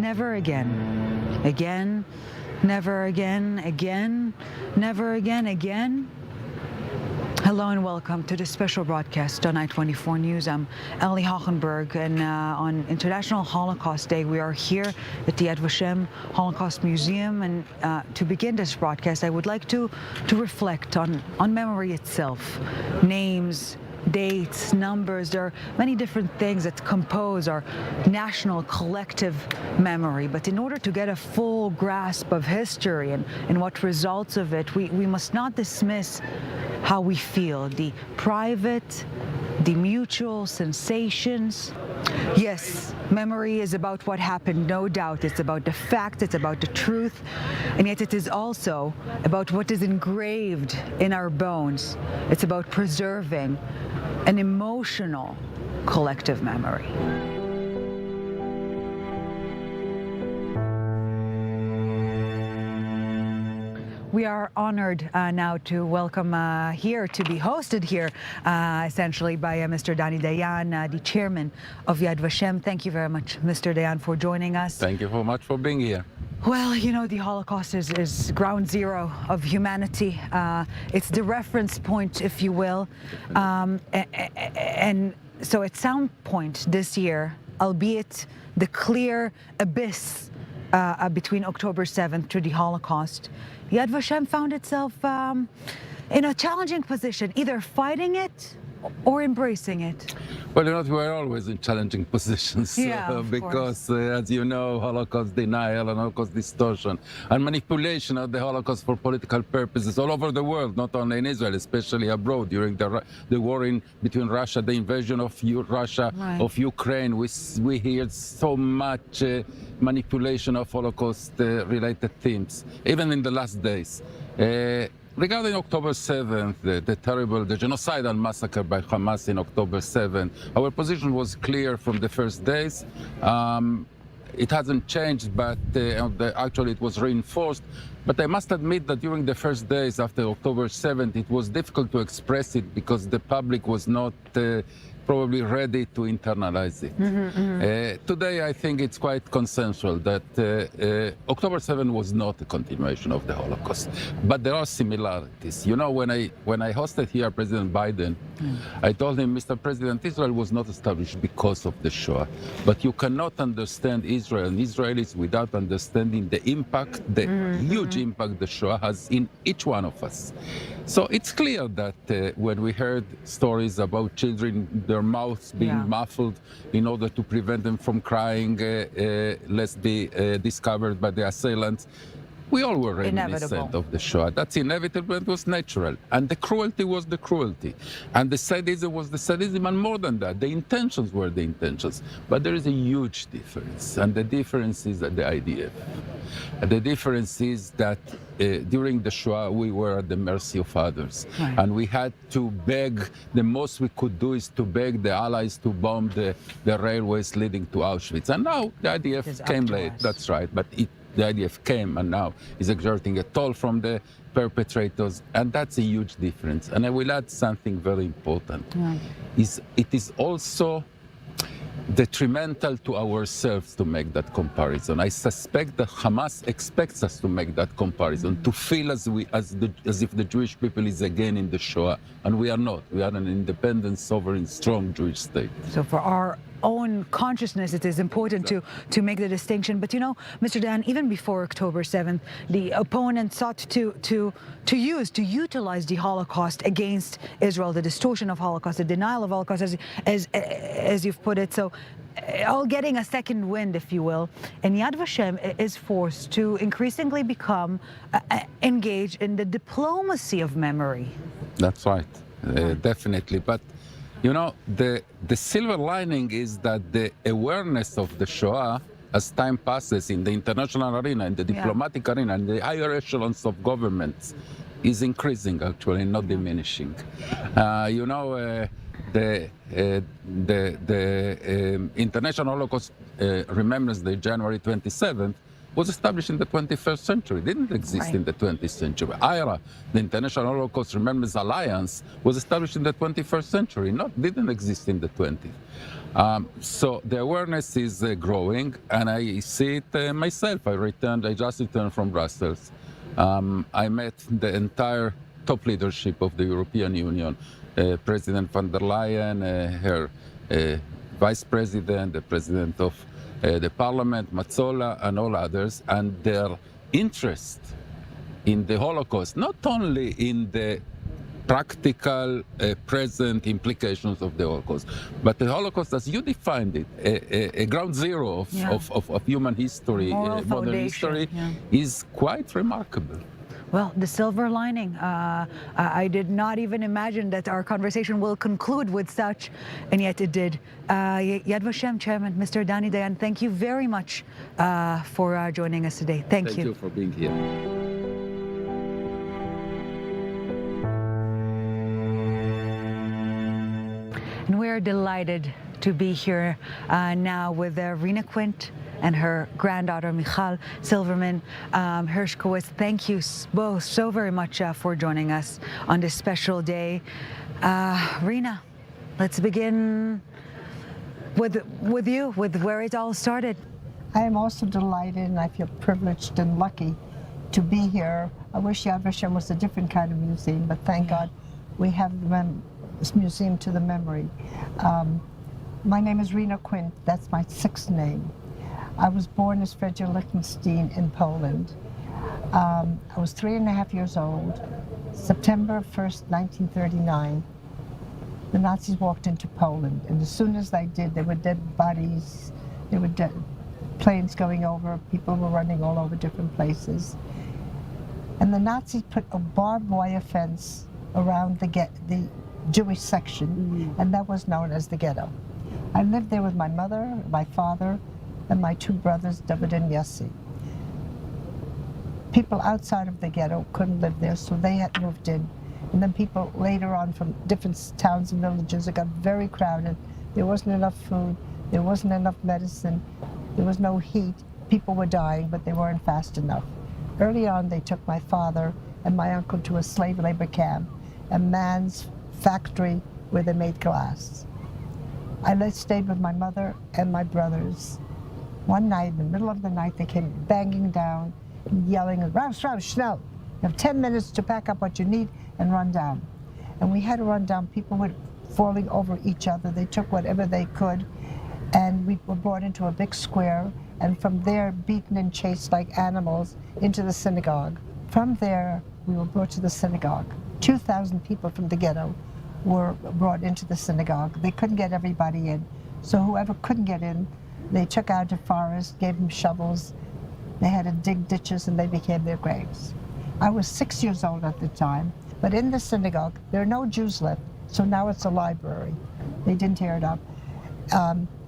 never again. Again, never again, again, never again, again. Hello and welcome to this special broadcast on I-24 News. I'm Ellie Hochenberg, and on International Holocaust Day, we are here at the Yad Vashem Holocaust Museum. And to begin this broadcast, I would like to reflect on memory itself. Names, dates, numbers, there are many different things that compose our national collective memory. But in order to get a full grasp of history and what results of it, we must not dismiss how we feel, the private, the mutual sensations. Yes, memory is about what happened, no doubt. It's about the fact, it's about the truth, and yet it is also about what is engraved in our bones. It's about preserving an emotional collective memory. We are honored now to welcome here, to be hosted here, essentially by Mr. Dani Dayan, the chairman of Yad Vashem. Thank you very much, Mr. Dayan, for joining us. Thank you very much for being here. Well, you know, the Holocaust is ground zero of humanity. It's the reference point, if you will. And so at some point this year, albeit the clear abyss between October 7th to the Holocaust, Yad Vashem found itself in a challenging position, either fighting it or embracing it. Well, you know, we're always in challenging positions because, as you know, Holocaust denial and Holocaust distortion and manipulation of the Holocaust for political purposes all over the world, not only in Israel, especially abroad during the war between Russia, the invasion of Russia, of Ukraine. We hear so much manipulation of Holocaust-related themes, even in the last days. Regarding October 7th, the genocidal massacre by Hamas in October 7th, our position was clear from the first days. It hasn't changed, but actually it was reinforced. But I must admit that during the first days after October 7th, it was difficult to express it because the public was not probably ready to internalize it. Today, I think it's quite consensual that October 7th was not a continuation of the Holocaust, but there are similarities. You know, when I hosted here President Biden, I told him, Mr. President, Israel was not established because of the Shoah, but you cannot understand Israel and Israelis without understanding the impact, the huge impact the Shoah has in each one of us. So it's clear that when we heard stories about children, their mouths being muffled in order to prevent them from crying, lest be discovered by the assailants, we all were reminiscent of the Shoah. That's inevitable, it was natural. And the cruelty was the cruelty. And the sadism was the sadism, and more than that, the intentions were the intentions. But there is a huge difference, and the difference is that the IDF. The difference is that during the Shoah, we were at the mercy of others. And we had to beg, the most we could do is to beg the Allies to bomb the railways leading to Auschwitz. And now the IDF came late, that's right, but the IDF came and now is exerting a toll from the perpetrators, and that's a huge difference. And I will add something very important. It is also detrimental to ourselves to make that comparison. I suspect that Hamas expects us to make that comparison, to feel as if the Jewish people is again in the Shoah, and we are not. We are an independent, sovereign, strong Jewish state. So for our own consciousness, it is important to make the distinction. But you know, Mr. Dan, even before October 7th, the opponent sought to utilize the Holocaust against Israel, the distortion of Holocaust, the denial of Holocaust, as you've put it. So all getting a second wind, if you will. And Yad Vashem is forced to increasingly become engaged in the diplomacy of memory. That's right, definitely. But you know, the silver lining is that the awareness of the Shoah, as time passes in the international arena, in the diplomatic arena, in the higher echelons of governments, is increasing, actually, not diminishing. You know, the International Holocaust Remembrance Day, January 27th, was established in the 21st century, didn't exist in the 20th century. IRA, the International Holocaust Remembrance Alliance, was established in the 21st century, didn't exist in the 20th. So the awareness is growing, and I see it myself. I just returned from Brussels. I met the entire top leadership of the European Union, President von der Leyen, her Vice President, the President of the Parliament, Mazzola, and all others, and their interest in the Holocaust, not only in the practical present implications of the Holocaust, but the Holocaust as you defined it, a ground zero of human history, modern history, is quite remarkable. Well, the silver lining. I did not even imagine that our conversation will conclude with such, and yet it did. Yad Vashem Chairman, Mr. Dani Dayan, thank you very much for joining us today. Thank you. Thank you for being here. And we're delighted to be here now with Rena Quint and her granddaughter, Michal Hershkowitz. Thank you both so very much for joining us on this special day. Rena, let's begin with you, with where it all started. I am also delighted, and I feel privileged and lucky to be here. I wish Yad Vashem was a different kind of museum, but thank God we have this museum to the memory. My name is Rena Quint. That's my sixth name. I was born as Fredja Lichtenstein in Poland. I was 3.5 years old. September 1st, 1939, the Nazis walked into Poland, and as soon as they did, there were dead bodies, there were dead planes going over, people were running all over different places. And the Nazis put a barbed wire fence around the Jewish section, and that was known as the ghetto. I lived there with my mother, my father, and my two brothers, David and Yossi. People outside of the ghetto couldn't live there, so they had moved in. And then people later on from different towns and villages, it got very crowded. There wasn't enough food, there wasn't enough medicine, there was no heat. People were dying, but they weren't fast enough. Early on, they took my father and my uncle to a slave labor camp, a man's factory where they made glass. I stayed with my mother and my brothers. One night, in the middle of the night, they came banging down and yelling, "Raus, raus, schnell! You have 10 minutes to pack up what you need and run down." And we had to run down. People were falling over each other. They took whatever they could, and we were brought into a big square, and from there, beaten and chased like animals into the synagogue. From there, we were brought to the synagogue. 2,000 people from the ghetto were brought into the synagogue. They couldn't get everybody in, so whoever couldn't get in, they took out the forest, gave them shovels. They had to dig ditches, and they became their graves. I was 6 years old at the time, but in the synagogue, there are no Jews left, so now it's a library. They didn't tear it up.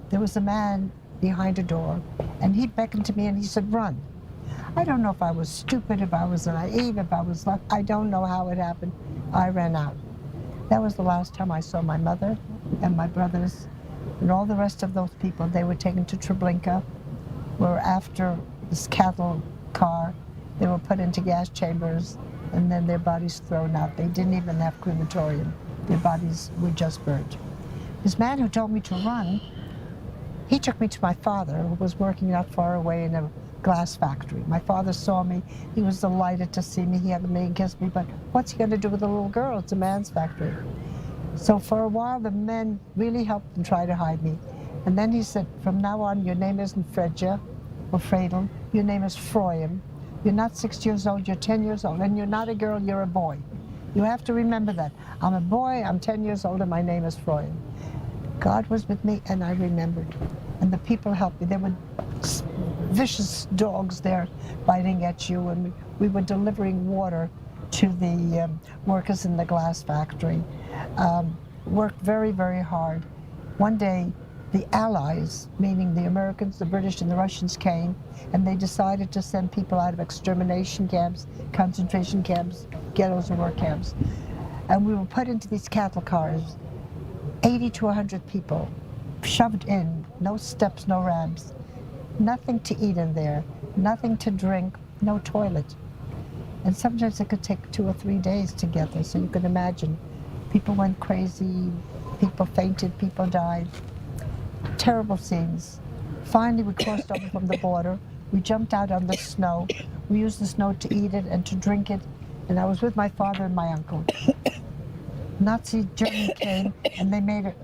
There was a man behind a door, and he beckoned to me, and he said, "Run." I don't know if I was stupid, if I was naive, if I was lucky. I don't know how it happened. I ran out. That was the last time I saw my mother and my brothers and all the rest of those people. They were taken to Treblinka, where after this cattle car, they were put into gas chambers, and then their bodies thrown out. They didn't even have crematorium. Their bodies were just burnt. This man who told me to run, he took me to my father, who was working not far away in a glass factory. My father saw me. He was delighted to see me. He hugged me and kissed me, but what's he going to do with a little girl? It's a man's factory. So for a while, the men really helped and tried to hide me. And then he said, "From now on, your name isn't Fredja or Fredel. Your name is Froyam. You're not 6 years old, you're 10 years old. And you're not a girl, you're a boy. You have to remember that. I'm a boy, I'm 10 years old, and my name is Froyam." God was with me, and I remembered. And the people helped me. There were vicious dogs there biting at you, and we were delivering water to the workers in the glass factory. Worked very, very hard. One day, the Allies, meaning the Americans, the British, and the Russians came, and they decided to send people out of extermination camps, concentration camps, ghettos, and work camps. And we were put into these cattle cars, 80 to 100 people, shoved in, no steps, no ramps, nothing to eat in there, nothing to drink, no toilet. And sometimes it could take 2 or 3 days to get there, so you can imagine. People went crazy, people fainted, people died. Terrible scenes. Finally, we crossed over from the border. We jumped out on the snow. We used the snow to eat it and to drink it. And I was with my father and my uncle. Nazi Germany came and they made it,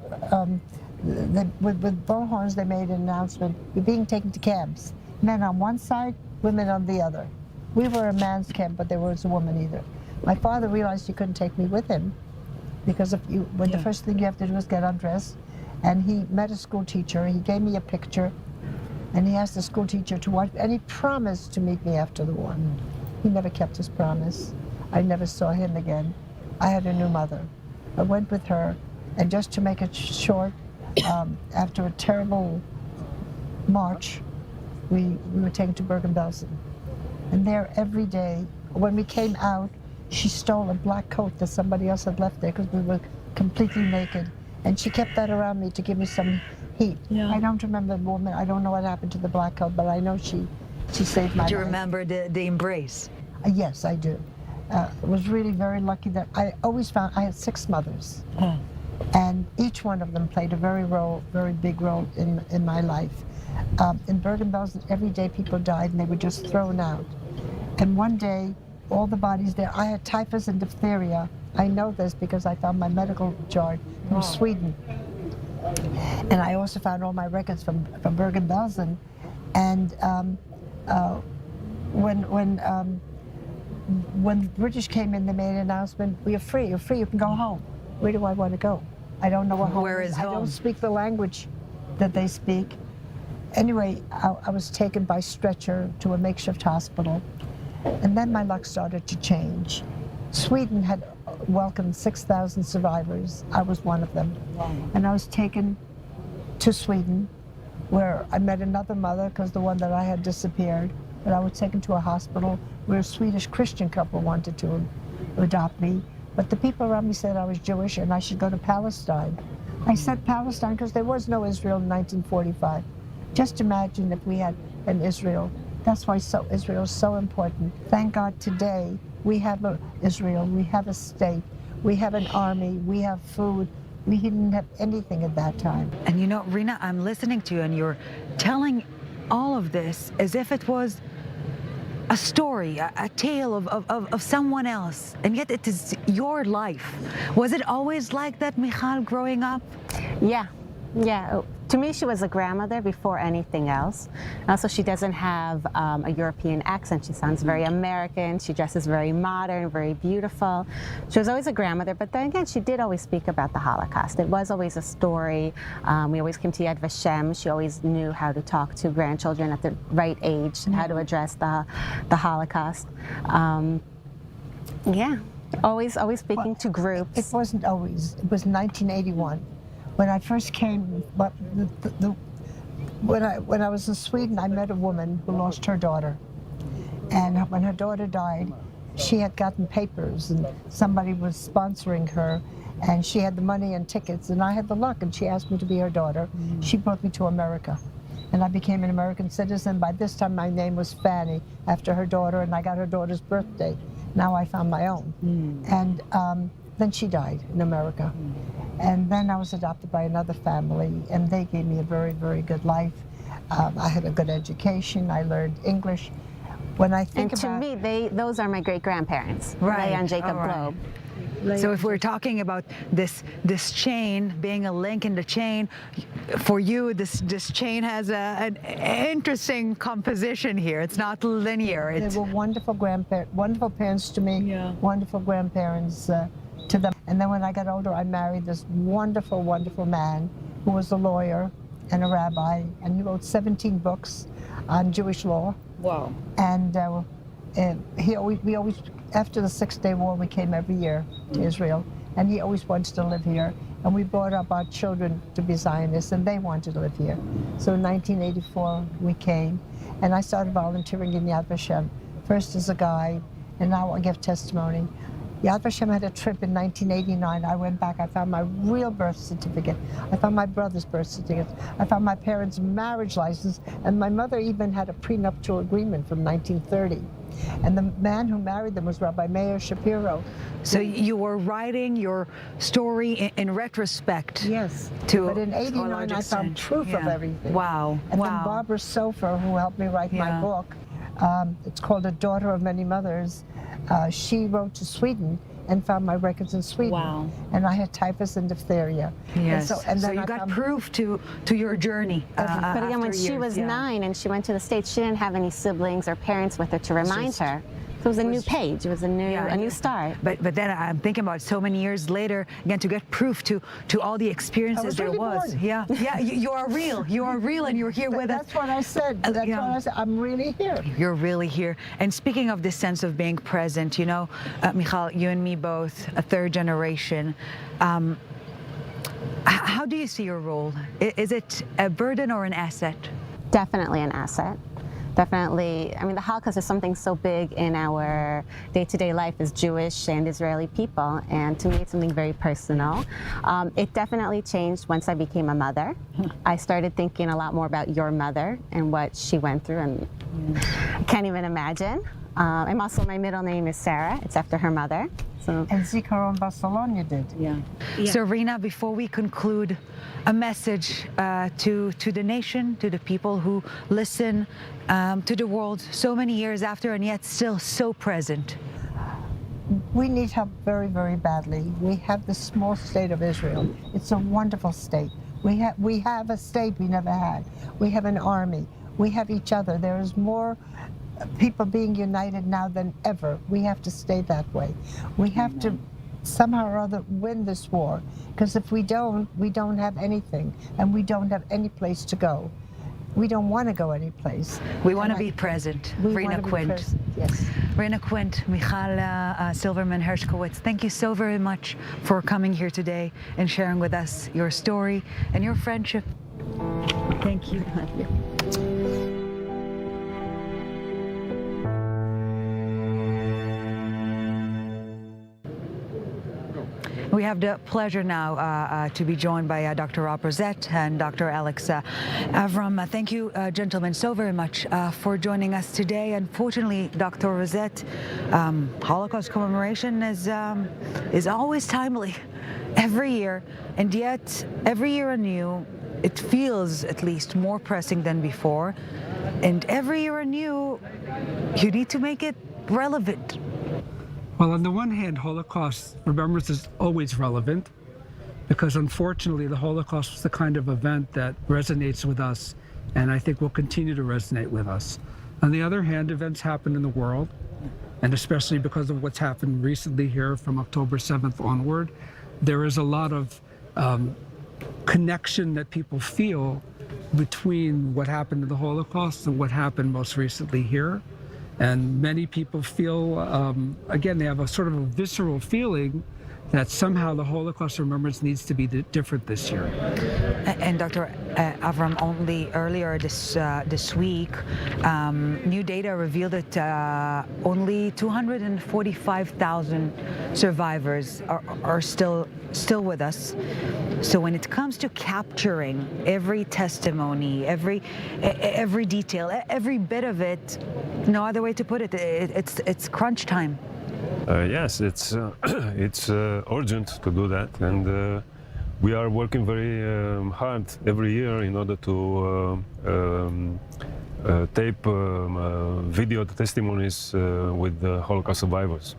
with bullhorns, they made an announcement, you're being taken to camps. Men on one side, women on the other. We were a man's camp, but there was a woman either. My father realized he couldn't take me with him because the first thing you have to do is get undressed. And he met a school teacher. He gave me a picture, and he asked the school teacher to watch, and he promised to meet me after the war. He never kept his promise. I never saw him again. I had a new mother. I went with her, and just to make it short, after a terrible march, we were taken to Bergen-Belsen. And there every day, when we came out, she stole a black coat that somebody else had left there because we were completely naked. And she kept that around me to give me some heat. Yeah. I don't remember the woman. I don't know what happened to the black coat, but I know she saved my life. Do you remember the embrace? Yes, I do. I was really very lucky that I always found I had 6 mothers. And each one of them played a very big role in my life. In Bergen-Belsen, every day people died and they were just thrown out. And one day, all the bodies there, I had typhus and diphtheria. I know this because I found my medical chart from Sweden. And I also found all my records from Bergen-Belsen. And when the British came in, they made an announcement, you're free, you can go home. Where do I want to go? I don't know what home is. I don't speak the language that they speak. Anyway, I was taken by stretcher to a makeshift hospital. And then my luck started to change. Sweden had welcomed 6,000 survivors. I was one of them. Wow. And I was taken to Sweden, where I met another mother, because the one that I had disappeared. But I was taken to a hospital where a Swedish Christian couple wanted to adopt me. But the people around me said I was Jewish and I should go to Palestine. I said Palestine because there was no Israel in 1945. Just imagine if we had an Israel. That's why Israel is so important. Thank God today we have Israel, we have a state, we have an army, we have food. We didn't have anything at that time. And you know, Rena, I'm listening to you and you're telling all of this as if it was a story, a tale of someone else, and yet it is your life. Was it always like that, Michal, growing up? Yeah. To me, she was a grandmother before anything else. Also, she doesn't have a European accent. She sounds very American. She dresses very modern, very beautiful. She was always a grandmother, but then again, she did always speak about the Holocaust. It was always a story. We always came to Yad Vashem. She always knew how to talk to grandchildren at the right age, how to address the Holocaust. Always speaking to groups. It wasn't always. It was 1981. When I first came, but when I was in Sweden, I met a woman who lost her daughter. And when her daughter died, she had gotten papers and somebody was sponsoring her and she had the money and tickets and I had the luck and she asked me to be her daughter. She brought me to America and I became an American citizen. By this time my name was Fanny after her daughter and I got her daughter's birthday. Now I found my own. And then she died in America. And then I was adopted by another family, and they gave me a very, very good life. I had a good education. I learned English. When I think about... And to me, those are my great-grandparents, right. Lea and Jacob right. Globe. So if we're talking about this chain being a link in the chain, for you, this chain has an interesting composition here. It's not linear. They were wonderful parents to me, wonderful grandparents to them. And then when I got older, I married this wonderful, wonderful man who was a lawyer and a rabbi, and he wrote 17 books on Jewish law. Wow. And we always, after the 6-Day War, we came every year to Israel, and he always wanted to live here. And we brought up our children to be Zionists, and they wanted to live here. So in 1984, we came, and I started volunteering in Yad Vashem, first as a guide, and now I give testimony. Yad Vashem had a trip in 1989. I went back, I found my real birth certificate. I found my brother's birth certificate. I found my parents' marriage license, and my mother even had a prenuptial agreement from 1930. And the man who married them was Rabbi Meir Shapiro. So you were writing your story in retrospect. Yes. To but in a '89, large I found extent. proof of Yeah. everything. Wow. And wow. then Barbara Sofer, who helped me write my Yeah. book, it's called A Daughter of Many Mothers. She wrote to Sweden and found my records in Sweden. Wow. And I had typhus and diphtheria. Yes. And so then you I got found proof to your journey. But again, when after she years, was yeah. 9 and she went to the States, she didn't have any siblings or parents with her to remind just- her. So it was a new page. It was a new start. But then I'm thinking about so many years later, again, to get proof to all the experiences was there really was. born. Yeah, yeah, you are real. You are real, and you're here with us. That's what I said. That's yeah. what I said. I'm really here. You're really here. And speaking of this sense of being present, you know, Michal, you and me both, a third generation. How do you see your role? Is it a burden or an asset? Definitely an asset. Definitely, I mean, the Holocaust is something so big in our day-to-day life as Jewish and Israeli people, and to me it's something very personal. It definitely changed once I became a mother. I started thinking a lot more about your mother and what she went through, and I can't even imagine. I'm also, my middle name is Sarah. It's after her mother. So. And Zikaron Barcelona did. Yeah. So, Rena, before we conclude, a message to the nation, to the people who listen, to the world so many years after and yet still so present. We need help very, very badly. We have the small state of Israel. It's a wonderful state. We have a state we never had. We have an army. We have each other. There is more people being united now than ever. We have to stay that way. We have to somehow or other win this war, because if we don't have anything, and we don't have any place to go. We don't want to go anyplace. We want to be present. Rena Quint. Yes. Rena Quint, Michal Hershkowitz, thank you so very much for coming here today and sharing with us your story and your friendship. Thank you. We have the pleasure now to be joined by Dr. Rozzet and Dr. Alex Avram. Thank you, gentlemen, so very much for joining us today. Unfortunately, Dr. Rozzet, Holocaust commemoration is always timely, every year, and yet every year anew, it feels at least more pressing than before. And every year anew, you need to make it relevant. Well, on the one hand, Holocaust remembrance is always relevant because unfortunately the Holocaust was the kind of event that resonates with us and I think will continue to resonate with us. On the other hand, events happen in the world, and especially because of what's happened recently here from October 7th onward, there is a lot of connection that people feel between what happened in the Holocaust and what happened most recently here. And many people feel, again, they have a sort of a visceral feeling that somehow the Holocaust remembrance needs to be different this year. And Dr. Avram, only earlier this week, new data revealed that only 245,000 survivors are still with us. So when it comes to capturing every testimony, every detail, every bit of it, no other way to put it, it's crunch time. Yes, it's urgent to do that, and we are working very hard every year in order to tape video testimonies with the Holocaust survivors.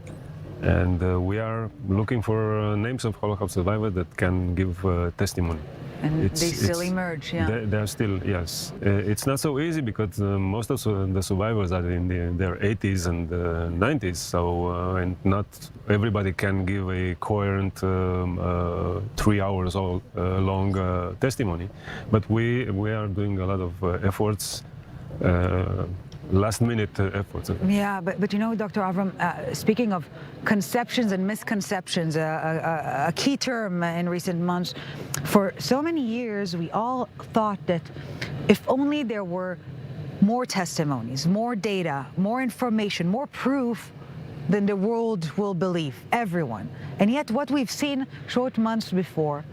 And we are looking for names of Holocaust survivors that can give testimony. And they still emerge, yeah. They are still, yes. It's not so easy because most of the survivors are in their 80s and 90s, so and not everybody can give a coherent 3 hours long testimony. But we are doing a lot of efforts. Last-minute efforts. Yeah, but you know, Dr. Avram, speaking of conceptions and misconceptions, a key term in recent months, for so many years we all thought that if only there were more testimonies, more data, more information, more proof, then the world will believe, everyone. And yet what we've seen short months before,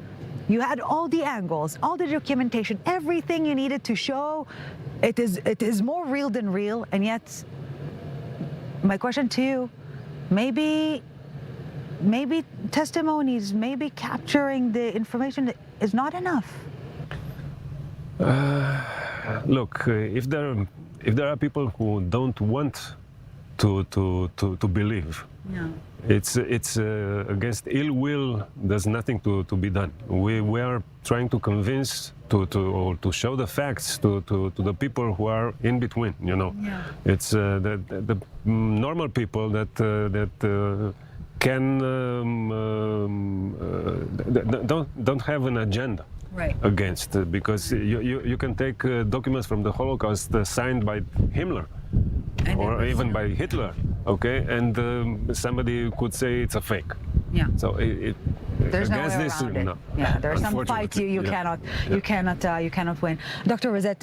you had all the angles, all the documentation, everything you needed to show it is more real than real, and yet my question to you, maybe testimonies, maybe capturing the information is not enough. Look, if there are people who don't want to believe, Yeah. it's against ill will. There's nothing to be done. We are trying to convince or to show the facts to the people who are in between. You know, Yeah. it's the normal people that can don't have an agenda. Right. Against, because you can take documents from the Holocaust signed by Himmler or even by Hitler, okay, and somebody could say it's a fake. Yeah. So There's no way against this, around it. no. Yeah, there are some fights you cannot win. Dr. Rozzet,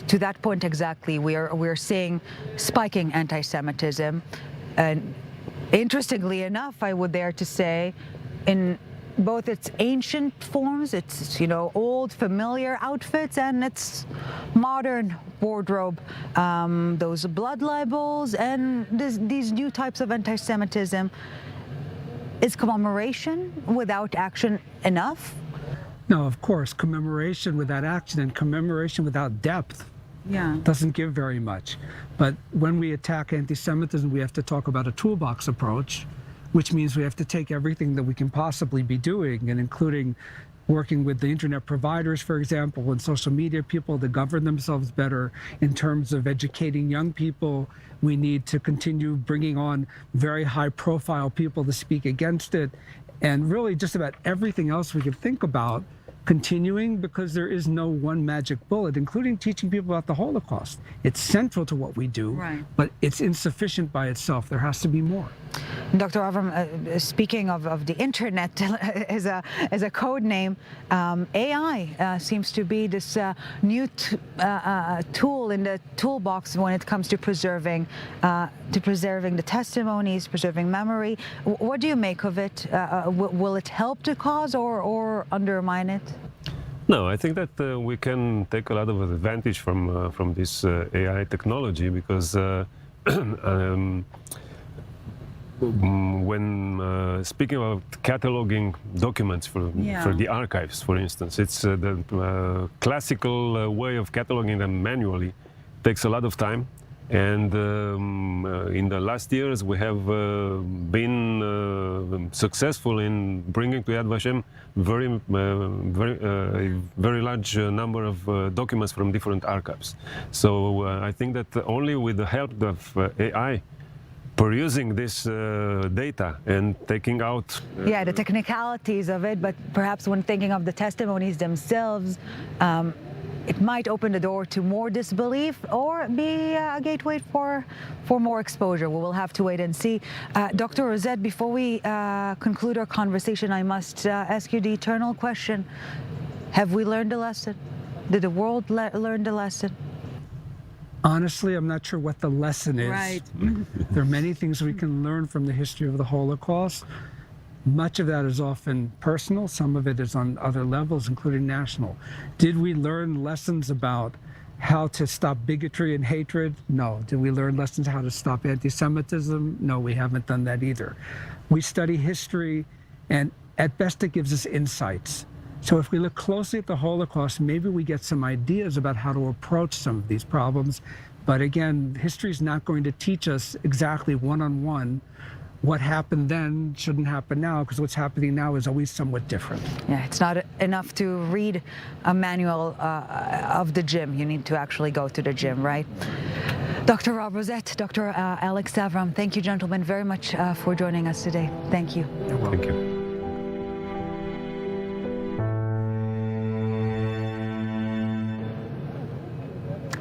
to that point exactly, we're seeing spiking anti-Semitism, and interestingly enough, I would dare to say, in both its ancient forms, its old familiar outfits, and its modern wardrobe, those blood libels and these new types of anti-Semitism. Is commemoration without action enough? No, of course, commemoration without action and commemoration without depth doesn't give very much. But when we attack anti-Semitism, we have to talk about a toolbox approach, which means we have to take everything that we can possibly be doing, and including working with the internet providers, for example, and social media people to govern themselves better in terms of educating young people. We need to continue bringing on very high-profile people to speak against it, and really just about everything else we can think about continuing, because there is no one magic bullet, including teaching people about the Holocaust. It's central to what we do, right, but it's insufficient by itself. There has to be more. Dr. Avram, speaking of the internet as a code name, AI seems to be this new tool in the toolbox when it comes to preserving the testimonies, preserving memory. What do you make of it? Will it help the cause or undermine it? No, I think that we can take a lot of advantage from this AI technology, because when speaking about cataloging documents for the archives, for instance, it's the classical way of cataloging them manually takes a lot of time. And in the last years, we have been successful in bringing to Yad Vashem very large number of documents from different archives. So I think that only with the help of AI, perusing this data and taking out the technicalities of it, but perhaps when thinking of the testimonies themselves, it might open the door to more disbelief or be a gateway for more exposure. We will have to wait and see. Dr. Rozzet, before we conclude our conversation, I must ask you the eternal question. Have we learned a lesson? Did the world learn the lesson? Honestly, I'm not sure what the lesson is. Right. There are many things we can learn from the history of the Holocaust. Much of that is often personal. Some of it is on other levels, including national. Did we learn lessons about how to stop bigotry and hatred? No. Did we learn lessons how to stop anti-Semitism? No, we haven't done that either. We study history, and at best it gives us insights. So if we look closely at the Holocaust, maybe we get some ideas about how to approach some of these problems. But again, history is not going to teach us exactly one-on-one what happened then shouldn't happen now, because what's happening now is always somewhat different. Yeah, it's not enough to read a manual of the gym. You need to actually go to the gym, right? Dr. Rob Rozzet, Dr. Alex Avram, thank you, gentlemen, very much for joining us today. Thank you. Thank you.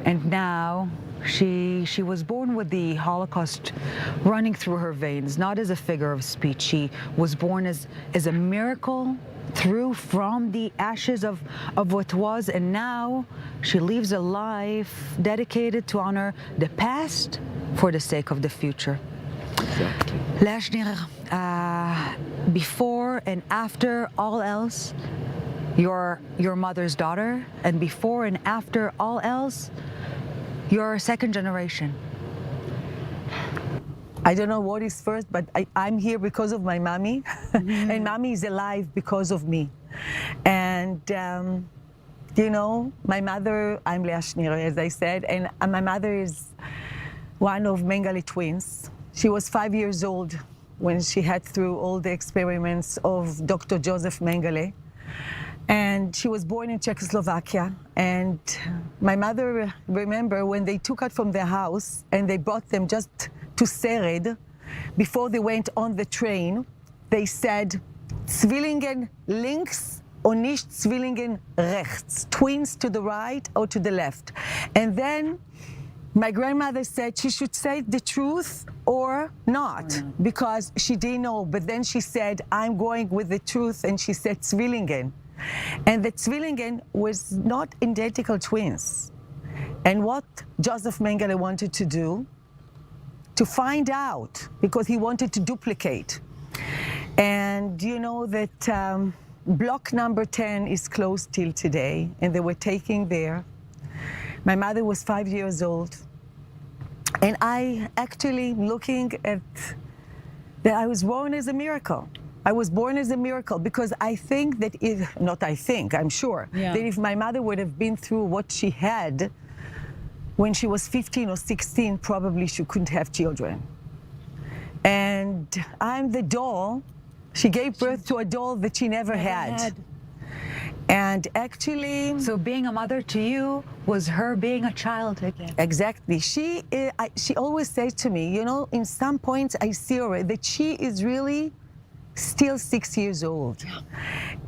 And now she was born with the Holocaust running through her veins, not as a figure of speech. She was born as a miracle from the ashes of what was, and now she lives a life dedicated to honor the past for the sake of the future. Exactly. Lea Schenirer, before and after all else, you're your mother's daughter, and before and after all else, you're second generation. I don't know what is first, but I'm here because of my mommy, and mommy is alive because of me. And, you know, my mother, I'm Lea Schenirer, as I said, and my mother is one of Mengele twins. She was 5 years old when she had through all the experiments of Dr. Joseph Mengele. And she was born in Czechoslovakia. And my mother, remember, when they took her from their house and they brought them just to Sered, before they went on the train, they said, Zwillingen links or nicht Zwillingen rechts, twins to the right or to the left. And then my grandmother said she should say the truth or not, because she didn't know. But then she said, I'm going with the truth, and she said Zwillingen. And the Zwillingen was not identical twins. And what Joseph Mengele wanted to do, to find out, because he wanted to duplicate. And you know that block number 10 is closed till today, and they were taking there. My mother was 5 years old. And I actually looking at that I was born as a miracle. I was born as a miracle because I think that if, not I think, I'm sure, that if my mother would have been through what she had when she was 15 or 16, probably she couldn't have children. And I'm the doll. She gave birth to a doll that she never had. And actually... So being a mother to you was her being a child again. Exactly. She always says to me, you know, in some points I see her that she is really still 6 years old.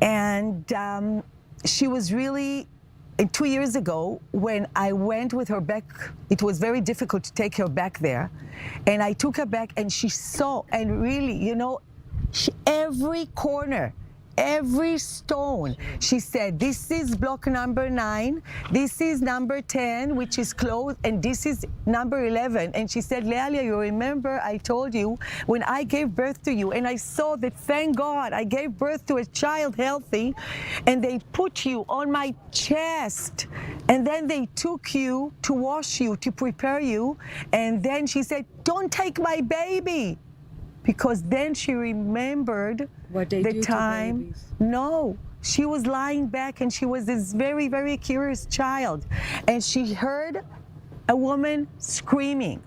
And she was really, 2 years ago, when I went with her back, it was very difficult to take her back there. And I took her back and she saw, and really, you know, every corner, every stone, she said, this is block number 9, this is number 10, which is closed, and this is number 11. And she said, Lealia, you remember I told you when I gave birth to you, and I saw that, thank God, I gave birth to a child healthy, and they put you on my chest, and then they took you to wash you, to prepare you, and then she said, don't take my baby. Because then she remembered what they the time. No, she was lying back and she was this very, very curious child. And she heard a woman screaming.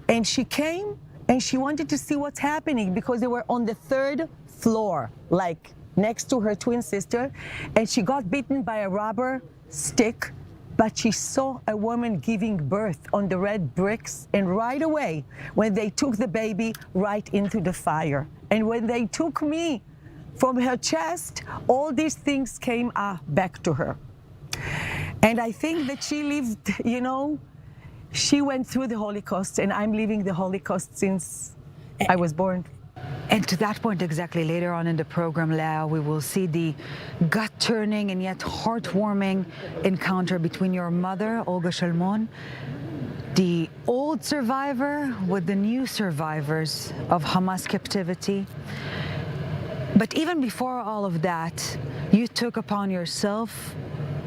And she came and she wanted to see what's happening because they were on the 3rd floor, like next to her twin sister. And she got bitten by a rubber stick. But she saw a woman giving birth on the red bricks, and right away, when they took the baby, right into the fire. And when they took me from her chest, all these things came back to her. And I think that she lived, you know, she went through the Holocaust, and I'm living the Holocaust since I was born. And to that point exactly, later on in the program, Lea, we will see the gut-turning and yet heartwarming encounter between your mother, Olga Shalmon, the old survivor with the new survivors of Hamas captivity. But even before all of that, you took upon yourself,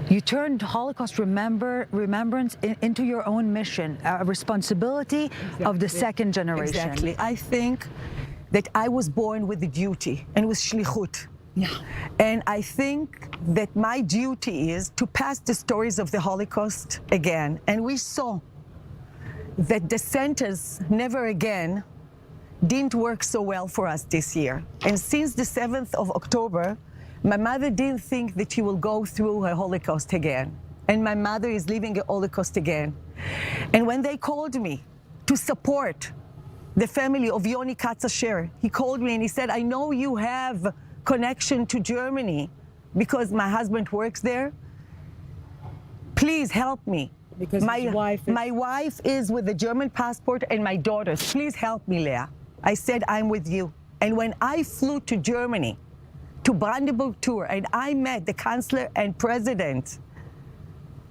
you turned Holocaust remembrance into your own mission, a responsibility of the second generation. Exactly. I think that I was born with the duty and with shlichut. Yeah. And I think that my duty is to pass the stories of the Holocaust again. And we saw that the sentence, never again, didn't work so well for us this year. And since the 7th of October, my mother didn't think that she will go through a Holocaust again. And my mother is living a Holocaust again. And when they called me to support the family of Yoni Katzasher, he called me and he said, I know you have connection to Germany because my husband works there. Please help me. Because my wife is with the German passport and my daughters. Please help me, Lea. I said, I'm with you. And when I flew to Germany, to Brandenburg tour, and I met the Chancellor and President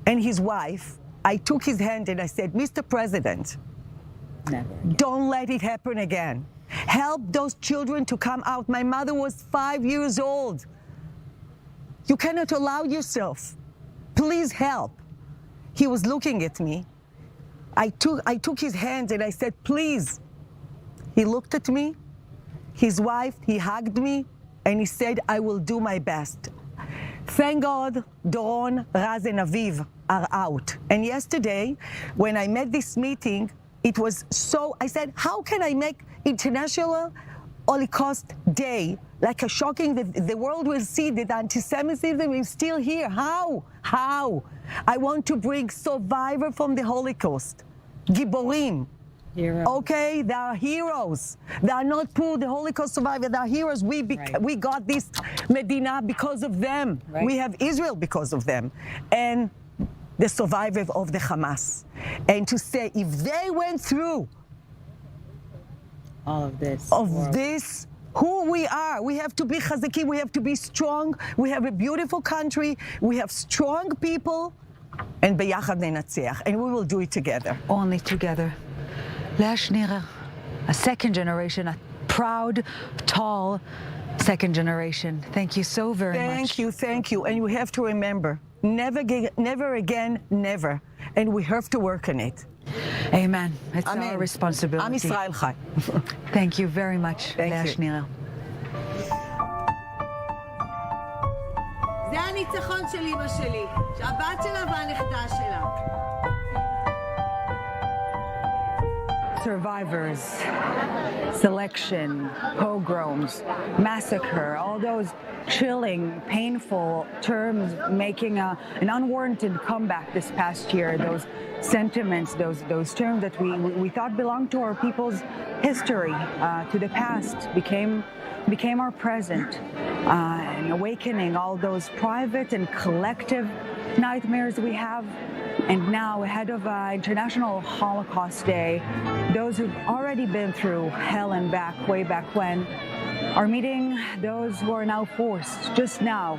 and his wife, I took his hand and I said, Mr. President, don't let it happen again. Help those children to come out. My mother was 5 years old. You cannot allow yourself. Please help. He was looking at me. I took his hand and I said, please, he looked at me, his wife, he hugged me, and he said, I will do my best. Thank God, Doron, Raz, and Aviv are out. And yesterday, when I met this meeting, it was so, I said, how can I make International Holocaust Day like a shocking, the world will see that anti-Semitism is still here. How? How? I want to bring survivor from the Holocaust, Giborim. Heroes. Okay, they are heroes. They are not poor, the Holocaust survivors, they are heroes. We got this Medina because of them. Right. We have Israel because of them. And the survivors of the Hamas. And to say, if they went through All of this. this, who we are, we have to be chazaki, we have to be strong. We have a beautiful country, we have strong people, and beyachad nenatziach, and we will do it together. Only together. Lea Schenirer, a second generation, a proud, tall second generation. Thank you so very much. Thank you. And you have to remember, never again, never. And we have to work on it. Amen. It's Amen. our responsibility. Am Yisrael Chai. Thank you very much, Thank Lea you. Schenirer. זה הניצחון של אמא שלי, שהבת שלה והנכדה שלה. Survivors, selection, pogroms, massacre, all those chilling, painful terms making an unwarranted comeback this past year. Those sentiments, those terms that we thought belonged to our people's history, to the past, became our present, and awakening all those private and collective nightmares we have. And now, ahead of International Holocaust Day, those who've already been through hell and back, way back when, are meeting those who are now forced, just now,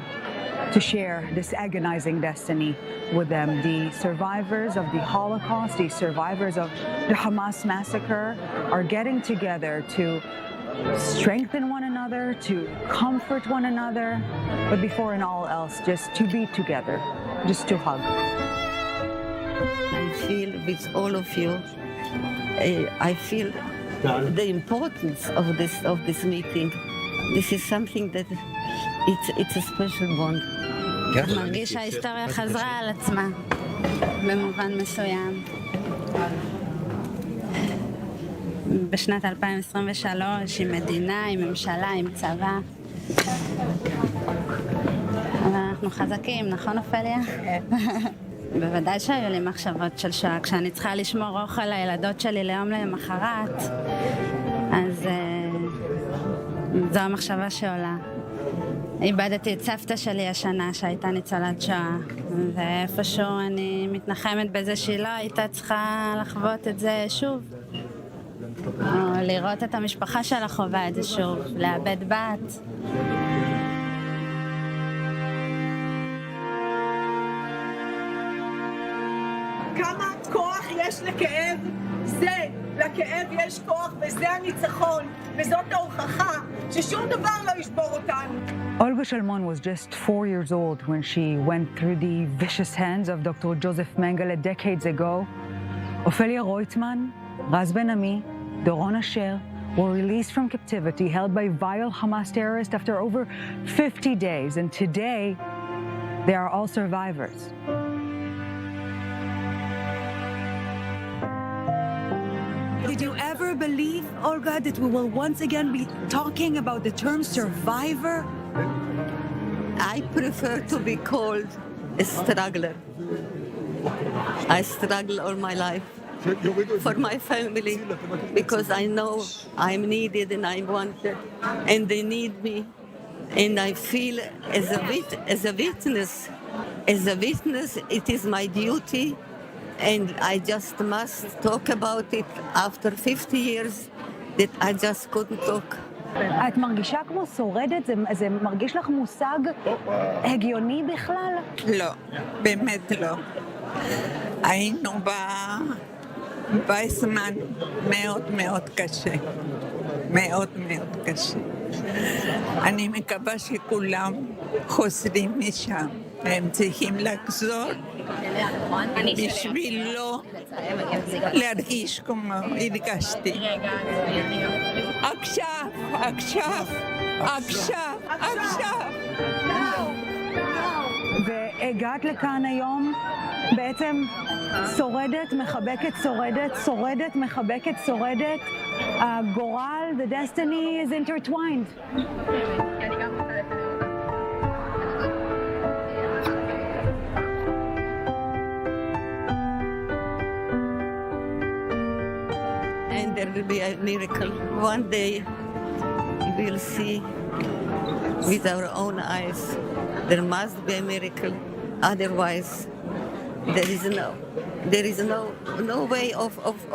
to share this agonizing destiny with them. The survivors of the Holocaust, the survivors of the Hamas massacre, are getting together to strengthen one another, to comfort one another, but before and all else, just to be together, just to hug. I feel with all of you, I feel the importance of this meeting. This is something that it's a special bond. מרגיש שההיסטוריה חזרה על עצמה, במובן מסוים. בשנת 2023, עם מדינה, עם ממשלה, עם צבא. אבל אנחנו חזקים, נכון אופליה? בוודאי שהיו לי מחשבות של שואה. כשאני צריכה לשמור אוכל לילדות שלי ליום למחרת, אז זו המחשבה שעולה. איבדתי את סבתא שלי השנה שהייתה ניצולת שואה, ואיפשהו אני מתנחמת בזה שהיא לא הייתה צריכה לחוות את זה שוב. או לראות את המשפחה שלה חווה את זה שוב, לאבד בת. כמה כוח יש לכאב? לכאב יש כוח, וזה הניצחון, וזאת ההוכחה ששום דבר לא ישבור אותנו. Olga Shalmon was just 4 years old when she went through the vicious hands of Dr. Joseph Mengele decades ago. Ophelia Reutemann, Raz Ben Ami, Doron Asher were released from captivity, held by vile Hamas terrorists after over 50 days, and today they are all survivors. Did you ever believe, Olga, that we will once again be talking about the term survivor? I prefer to be called a struggler. I struggle all my life for my family because I know I'm needed and I'm wanted and they need me. And I feel as a witness, it is my duty. And I just must talk about it after 50 years that I just couldn't talk. את מרגישה כמו שורדת? זה מרגיש לך מושג הגיוני בכלל? לא, באמת לא. היינו בזמן מאוד מאוד קשה. מאוד מאוד קשה. אני מקווה שכולם חוזרים משם. הם צריכים לחזור בשביל לא להרגיש כמו הרגשתי. עכשיו, עכשיו, עכשיו, עכשיו. והגעת לכאן היום בעצם שורדת, מחבקת, שורדת, שורדת, מחבקת, שורדת. הגורל, the destiny is intertwined. And there will be a miracle. One day we'll see with our own eyes. There must be a miracle. Otherwise, there is no way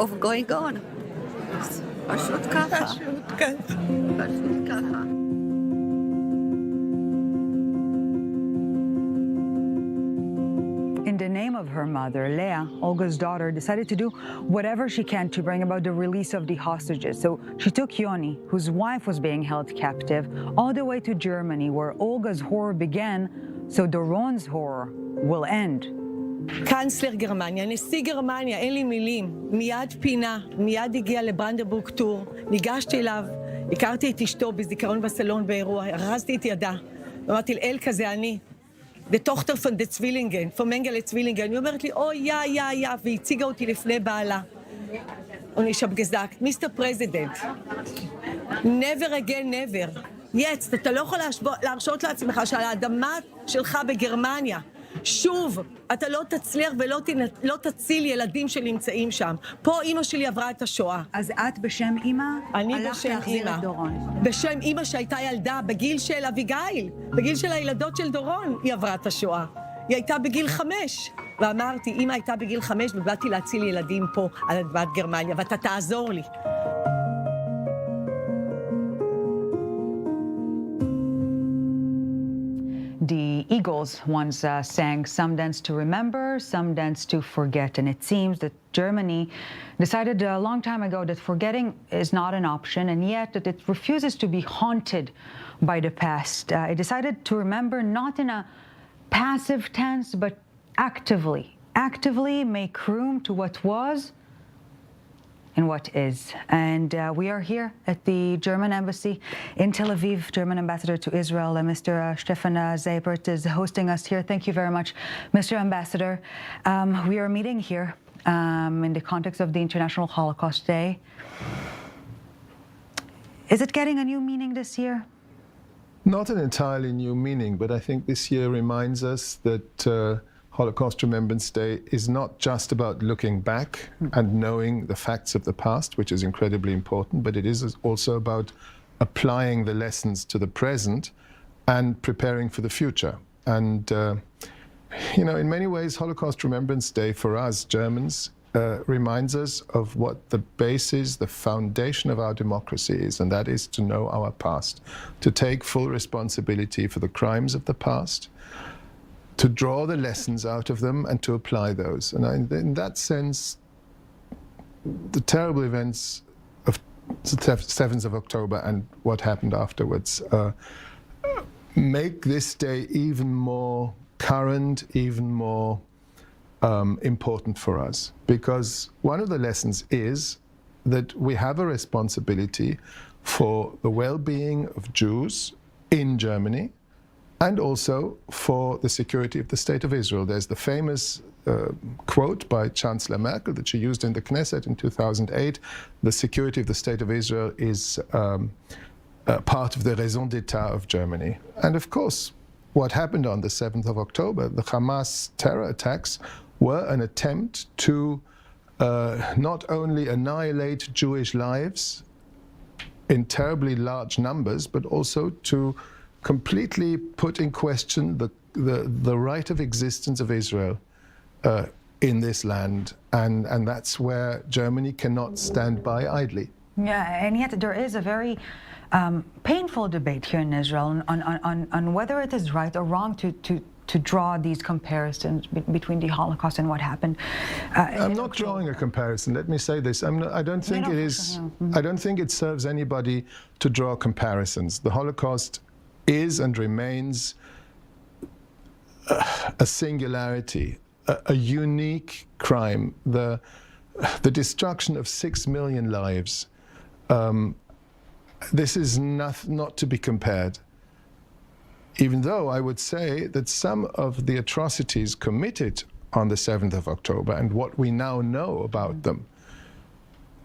of going on. פשוט ככה. פשוט ככה. In the name of her mother, Lea, Olga's daughter, decided to do whatever she can to bring about the release of the hostages. So she took Yoni, whose wife was being held captive, all the way to Germany, where Olga's horror began, so Doron's horror will end. קאנצלר גרמניה, נשיא גרמניה, אין לי מילים, מיד פינה, מיד הגיע לברנדנבורג טור, ניגשתי אליו, הכרתי את אשתו בזיכרון בסלון באירוע, הרזתי את ידה, אמרתי אל כזה אני, the Tochter von der Zwillingen, von Mengele Zwillingen, היא אומרת לי, יא, והציגה אותי לפני בעלה. Und ich habe gesagt, Mr. President, never again, never. Jetzt, אתה לא יכול להרשות לעצמך שעל האדמה שלך בגרמניה, שוב, אתה לא תצליח ולא תציל ילדים שנמצאים שם. פה אמא שלי עברה את השואה. אז את בשם אמא? אני בשם אמא. בשם אמא שהייתה ילדה בגיל של אביגיל, בגיל של הילדות של דורון, היא עברה את השואה. היא הייתה בגיל 5. ואמרתי, אמא הייתה בגיל 5 ובאתי להציל ילדים פה על אדמת גרמניה, ואתה תעזור לי. The Eagles once sang, "Some dance to remember, some dance to forget." And it seems that Germany decided a long time ago that forgetting is not an option, and yet that it refuses to be haunted by the past. It decided to remember not in a passive tense, but actively make room to what was and what is. And we are here at the German embassy in Tel Aviv. German ambassador to Israel, Mr. Steffen Seibert, is hosting us here. Thank you very much, Mr. Ambassador. We are meeting here in the context of the International Holocaust Day. Is it getting a new meaning this year? Not an entirely new meaning, but I think this year reminds us that Holocaust Remembrance Day is not just about looking back and knowing the facts of the past, which is incredibly important, but it is also about applying the lessons to the present and preparing for the future. And, you know, in many ways, Holocaust Remembrance Day for us Germans reminds us of what the basis, the foundation of our democracy is, and that is to know our past, to take full responsibility for the crimes of the past, to draw the lessons out of them and to apply those. And in that sense, the terrible events of the 7th of October and what happened afterwards make this day even more current, even more important for us. Because one of the lessons is that we have a responsibility for the well-being of Jews in Germany, and also for the security of the State of Israel. There's the famous quote by Chancellor Merkel that she used in the Knesset in 2008, the security of the State of Israel is part of the raison d'etat of Germany. And of course, what happened on the 7th of October, the Hamas terror attacks, were an attempt to not only annihilate Jewish lives in terribly large numbers, but also to completely put in question the right of existence of Israel in this land, and that's where Germany cannot stand by idly. Yeah, and yet there is a very painful debate here in Israel on whether it is right or wrong to draw these comparisons between the Holocaust and what happened. I'm not drawing a comparison. Let me say this. I don't think it is. I don't think it serves anybody to draw comparisons. The Holocaust is and remains a singularity, a unique crime. The destruction of 6 million lives. This is not to be compared. Even though I would say that some of the atrocities committed on the 7th of October and what we now know about them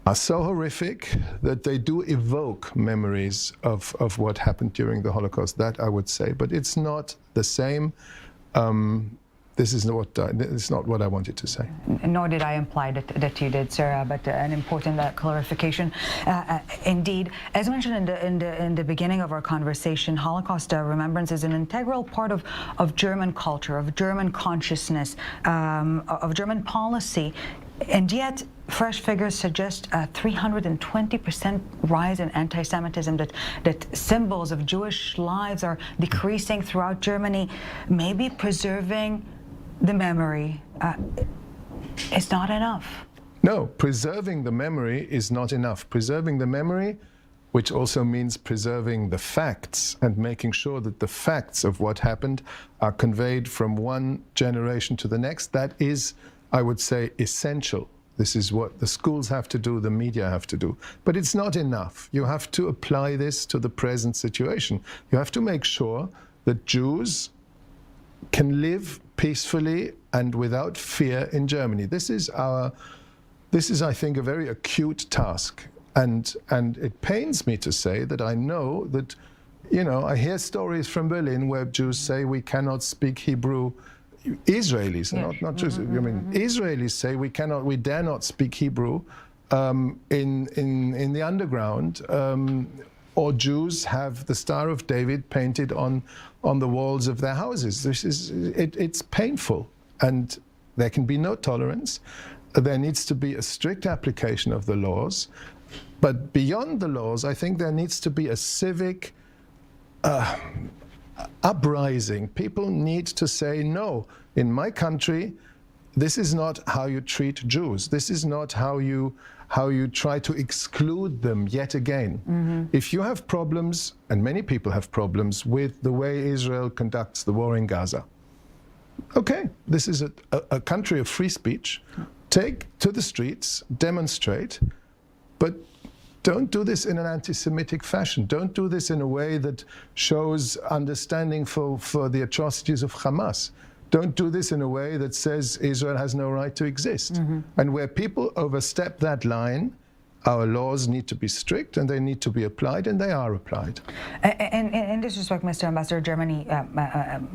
are so horrific that they do evoke memories of what happened during the Holocaust, that I would say. But it's not the same. This is not what I wanted to say. Nor did I imply that you did, Sarah, but an important clarification. Indeed, as mentioned in the beginning of our conversation, Holocaust remembrance is an integral part of German culture, of German consciousness, of German policy, and yet fresh figures suggest a 320% rise in anti-Semitism, that symbols of Jewish lives are decreasing throughout Germany. Maybe preserving the memory is not enough. No, preserving the memory is not enough. Preserving the memory, which also means preserving the facts and making sure that the facts of what happened are conveyed from one generation to the next, that is, I would say, essential. This is what the schools have to do, the media have to do. But it's not enough. You have to apply this to the present situation. You have to make sure that Jews can live peacefully and without fear in Germany. This is, I think, a very acute task. And it pains me to say that I know that, I hear stories from Berlin where Jews say we cannot speak Hebrew. Israelis, yes. not Jews. Israelis say we dare not speak Hebrew in the underground, or Jews have the Star of David painted on the walls of their houses. It's painful, and there can be no tolerance. There needs to be a strict application of the laws, but beyond the laws, I think there needs to be a civic uprising. People need to say, no, in my country, this is not how you treat Jews. This is not how you try to exclude them yet again. Mm-hmm. If you have problems, and many people have problems, with the way Israel conducts the war in Gaza, okay, this is a country of free speech. Take to the streets, demonstrate, but don't do this in an anti-Semitic fashion. Don't do this in a way that shows understanding for the atrocities of Hamas. Don't do this in a way that says Israel has no right to exist. Mm-hmm. And where people overstep that line, our laws need to be strict and they need to be applied, and they are applied. And in this respect, Mr. Ambassador, Germany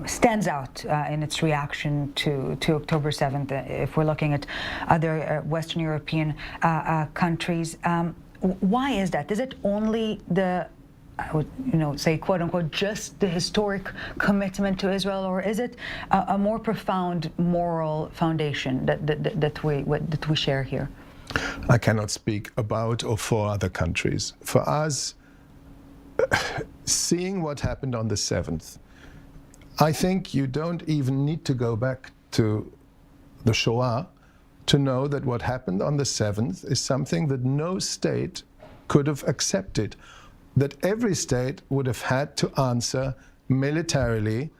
stands out in its reaction to October 7th. If we're looking at other Western European countries, why is that? Is it only I would say, quote unquote, just the historic commitment to Israel, or is it a more profound moral foundation that we share here? I cannot speak about or for other countries. For us, seeing what happened on the 7th, I think you don't even need to go back to the Shoah to know that what happened on the 7th is something that no state could have accepted, that every state would have had to answer militarily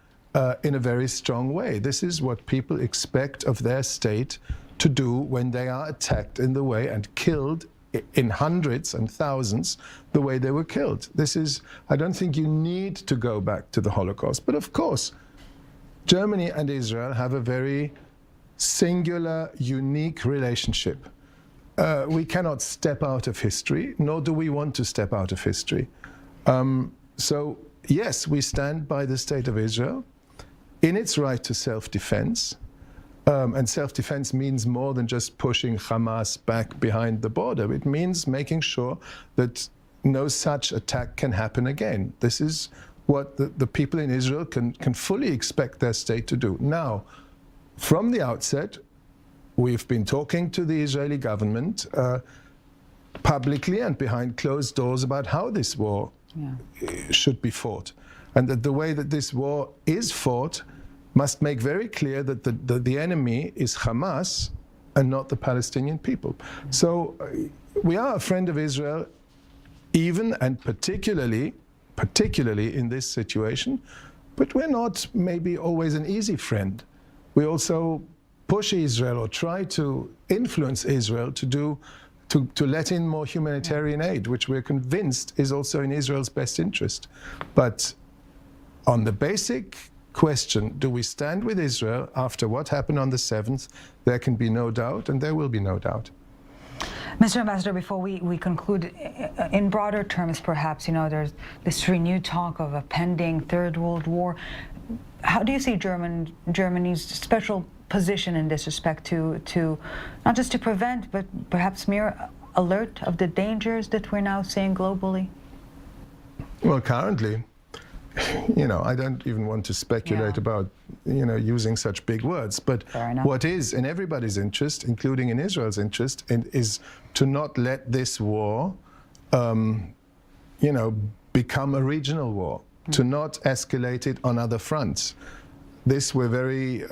in a very strong way. This is what people expect of their state to do when they are attacked in the way and killed in hundreds and thousands the way they were killed. I don't think you need to go back to the Holocaust. But of course, Germany and Israel have a very singular, unique relationship. We cannot step out of history, nor do we want to step out of history. So yes, we stand by the State of Israel in its right to self-defense. And self-defense means more than just pushing Hamas back behind the border. It means making sure that no such attack can happen again. This is what the people in Israel can fully expect their state to do. Now, from the outset, we've been talking to the Israeli government publicly and behind closed doors about how this war should be fought. And that the way that this war is fought must make very clear that the enemy is Hamas and not the Palestinian people. So we are a friend of Israel, even and particularly in this situation, but we're not maybe always an easy friend. We also push Israel or try to influence Israel to let in more humanitarian aid, which we're convinced is also in Israel's best interest. But on the basic question, do we stand with Israel after what happened on the 7th? There can be no doubt, and there will be no doubt. Mr. Ambassador, before we conclude, in broader terms, perhaps, there's this renewed talk of a pending Third World War. How do you see Germany's special position in this respect to not just to prevent, but perhaps mere alert of the dangers that we're now seeing globally? Well, currently, I don't even want to speculate about, using such big words, but what is in everybody's interest, including in Israel's interest, is to not let this war, become a regional war, to not escalate it on other fronts. This we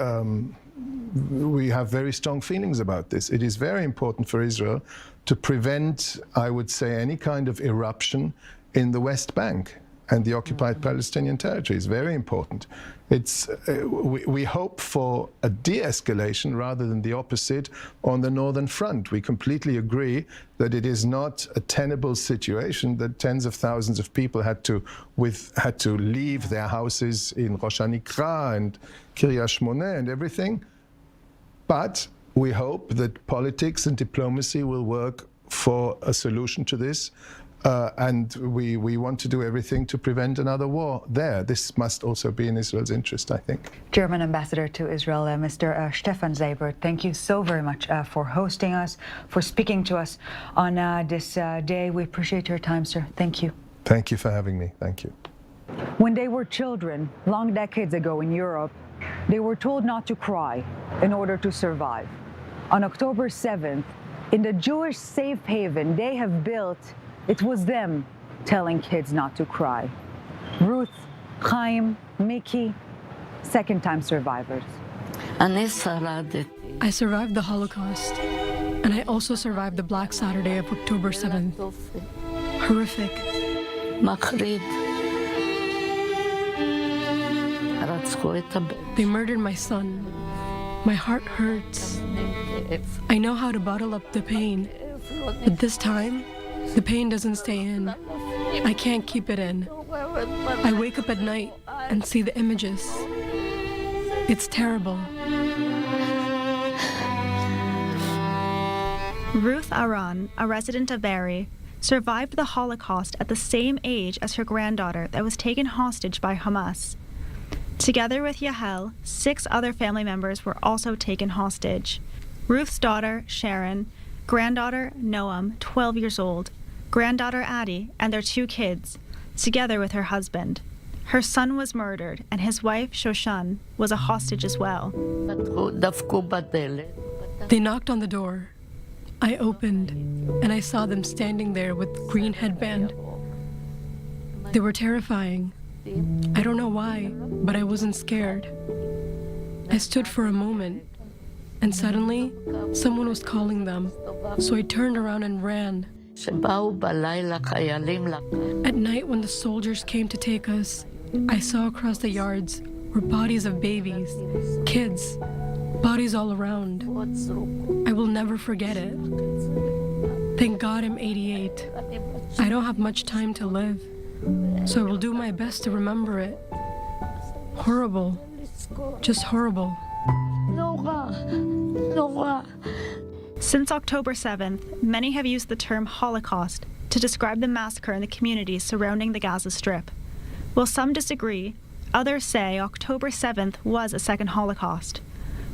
have very strong feelings about this. It is very important for Israel to prevent, I would say, any kind of eruption in the West Bank and the occupied Palestinian territory. Is very important. We hope for a de-escalation rather than the opposite on the northern front. We completely agree that it is not a tenable situation that tens of thousands of people had to leave their houses in Rosh HaNikra and Kiryat Shmona and everything. But we hope that politics and diplomacy will work for a solution to this. And we want to do everything to prevent another war there. This must also be in Israel's interest, I think. German Ambassador to Israel, Mr. Steffen Seibert, thank you so very much for hosting us, for speaking to us on this day. We appreciate your time, sir. Thank you. Thank you for having me. Thank you. When they were children, long decades ago in Europe, they were told not to cry in order to survive. On October 7th, in the Jewish safe haven they have built, it was them telling kids not to cry. Ruth, Chaim, Mickey, second-time survivors. I survived the Holocaust, and I also survived the Black Saturday of October 7th. Horrific. They murdered my son. My heart hurts. I know how to bottle up the pain, but this time, the pain doesn't stay in. I can't keep it in. I wake up at night and see the images. It's terrible. Ruth Aran, a resident of Bari, survived the Holocaust at the same age as her granddaughter that was taken hostage by Hamas. Together with Yahel, 6 other family members were also taken hostage. Ruth's daughter, Sharon, granddaughter, Noam, 12 years old, granddaughter, Addie, and their 2 kids, together with her husband. Her son was murdered, and his wife, Shoshan, was a hostage as well. They knocked on the door. I opened, and I saw them standing there with green headband. They were terrifying. I don't know why, but I wasn't scared. I stood for a moment, and suddenly, someone was calling them, so I turned around and ran. At night, when the soldiers came to take us, I saw across the yards were bodies of babies, kids, bodies all around. I will never forget it. Thank God I'm 88. I don't have much time to live, so I will do my best to remember it. Horrible. Just horrible. Since October 7th, many have used the term Holocaust to describe the massacre in the communities surrounding the Gaza Strip. While some disagree, others say October 7th was a second Holocaust.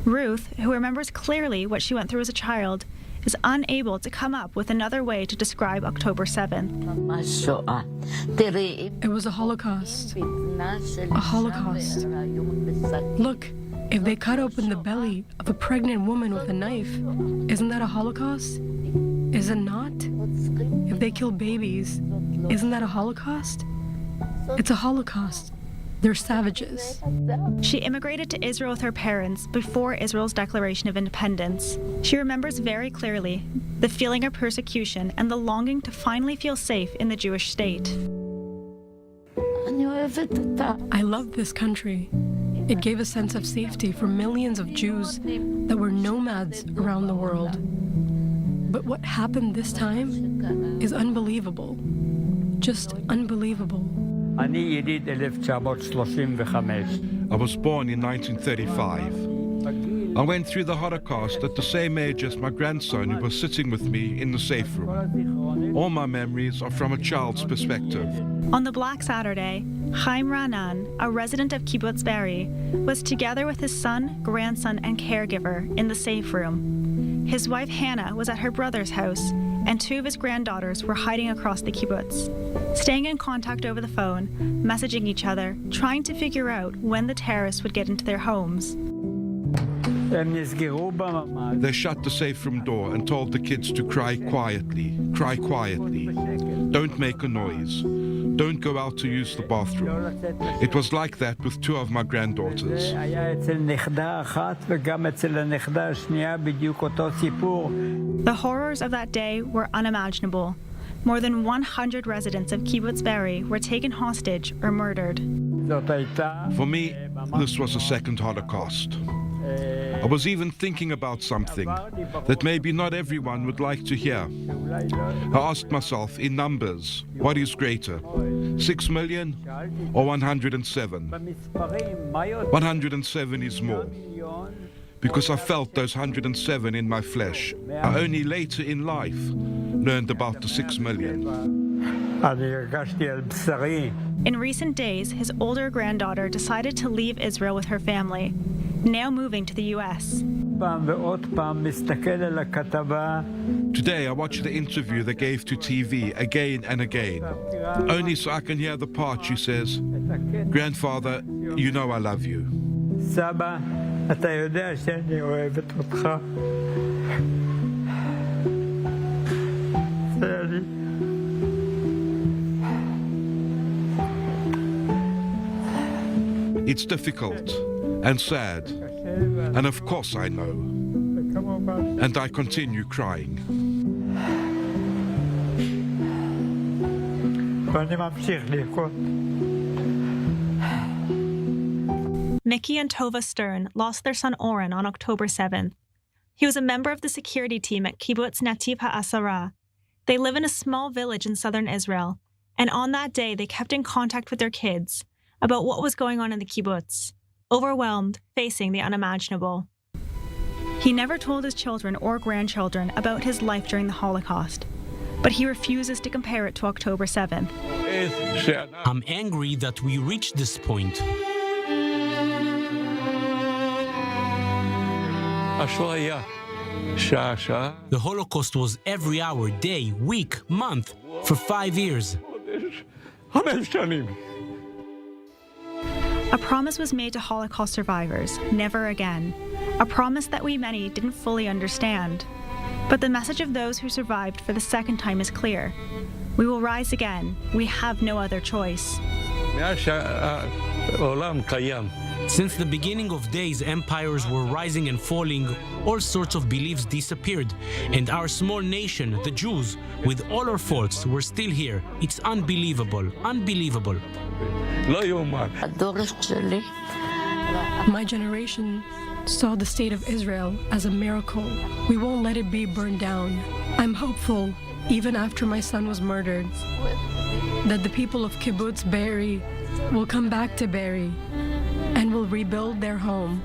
Ruth, who remembers clearly what she went through as a child, is unable to come up with another way to describe October 7th. It was a Holocaust. A Holocaust. Look, if they cut open the belly of a pregnant woman with a knife, isn't that a Holocaust? Is it not? If they kill babies, isn't that a Holocaust? It's a Holocaust. They're savages. She immigrated to Israel with her parents before Israel's declaration of independence. She remembers very clearly the feeling of persecution and the longing to finally feel safe in the Jewish state. I love this country. It gave a sense of safety for millions of Jews that were nomads around the world. But what happened this time is unbelievable. Just unbelievable. I was born in 1935. I went through the Holocaust at the same age as my grandson, who was sitting with me in the safe room. All my memories are from a child's perspective. On the Black Saturday, Chaim Ranan, a resident of Kibbutz Be'eri, was together with his son, grandson, and caregiver in the safe room. His wife Hannah was at her brother's house, and two of his granddaughters were hiding across the kibbutz. Staying in contact over the phone, messaging each other, trying to figure out when the terrorists would get into their homes. They shut the safe room door and told the kids to cry quietly. Cry quietly. Don't make a noise. Don't go out to use the bathroom. It was like that with two of my granddaughters. The horrors of that day were unimaginable. More than 100 residents of Kibbutz Be'eri were taken hostage or murdered. For me, this was a second Holocaust. I was even thinking about something that maybe not everyone would like to hear. I asked myself in numbers, what is greater, 6 million or 107? 107 is more. Because I felt those 107 in my flesh. I only later in life learned about the 6 million. In recent days, his older granddaughter decided to leave Israel with her family, now moving to the U.S. Today I watched the interview they gave to TV again and again, only so I can hear the part she says, "Grandfather, you know I love you." It's difficult and sad, and of course I know, and I continue crying. Mickey and Tova Stern lost their son Oren on October 7th. He was a member of the security team at Kibbutz Nativ HaAsara. They live in a small village in southern Israel, and on that day they kept in contact with their kids about what was going on in the kibbutz, overwhelmed, facing the unimaginable. He never told his children or grandchildren about his life during the Holocaust, but he refuses to compare it to October 7th. I'm angry that we reached this point. The Holocaust was every hour, day, week, month, for 5 years. A promise was made to Holocaust survivors, never again. A promise that we many didn't fully understand. But the message of those who survived for the second time is clear. We will rise again. We have no other choice. Since the beginning of days, empires were rising and falling, all sorts of beliefs disappeared, and our small nation, the Jews, with all our faults, were still here. It's unbelievable, unbelievable. My generation saw the state of Israel as a miracle. We won't let it be burned down. I'm hopeful, even after my son was murdered, that the people of Kibbutz Be'eri will come back to Be'eri and will rebuild their home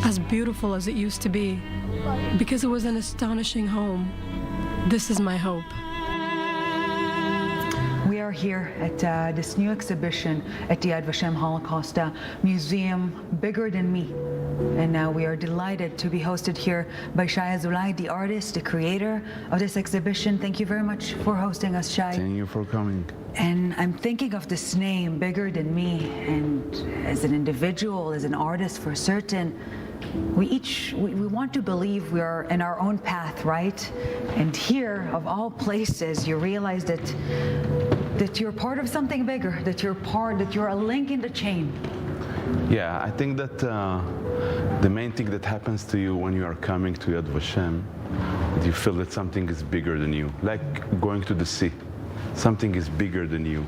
as beautiful as it used to be, because it was an astonishing home. This is my hope. We are here at this new exhibition at the Yad Vashem Holocaust Museum, Bigger Than Me. And now we are delighted to be hosted here by Shay Azulay, the artist, the creator of this exhibition. Thank you very much for hosting us, Shay. Thank you for coming. And I'm thinking of this name, Bigger Than Me, and as an individual, as an artist for certain, we want to believe we are in our own path, right? And here, of all places, you realize that you're part of something bigger, that you're a link in the chain. Yeah, I think that the main thing that happens to you when you are coming to Yad Vashem, you feel that something is bigger than you, like going to the sea. something is bigger than you.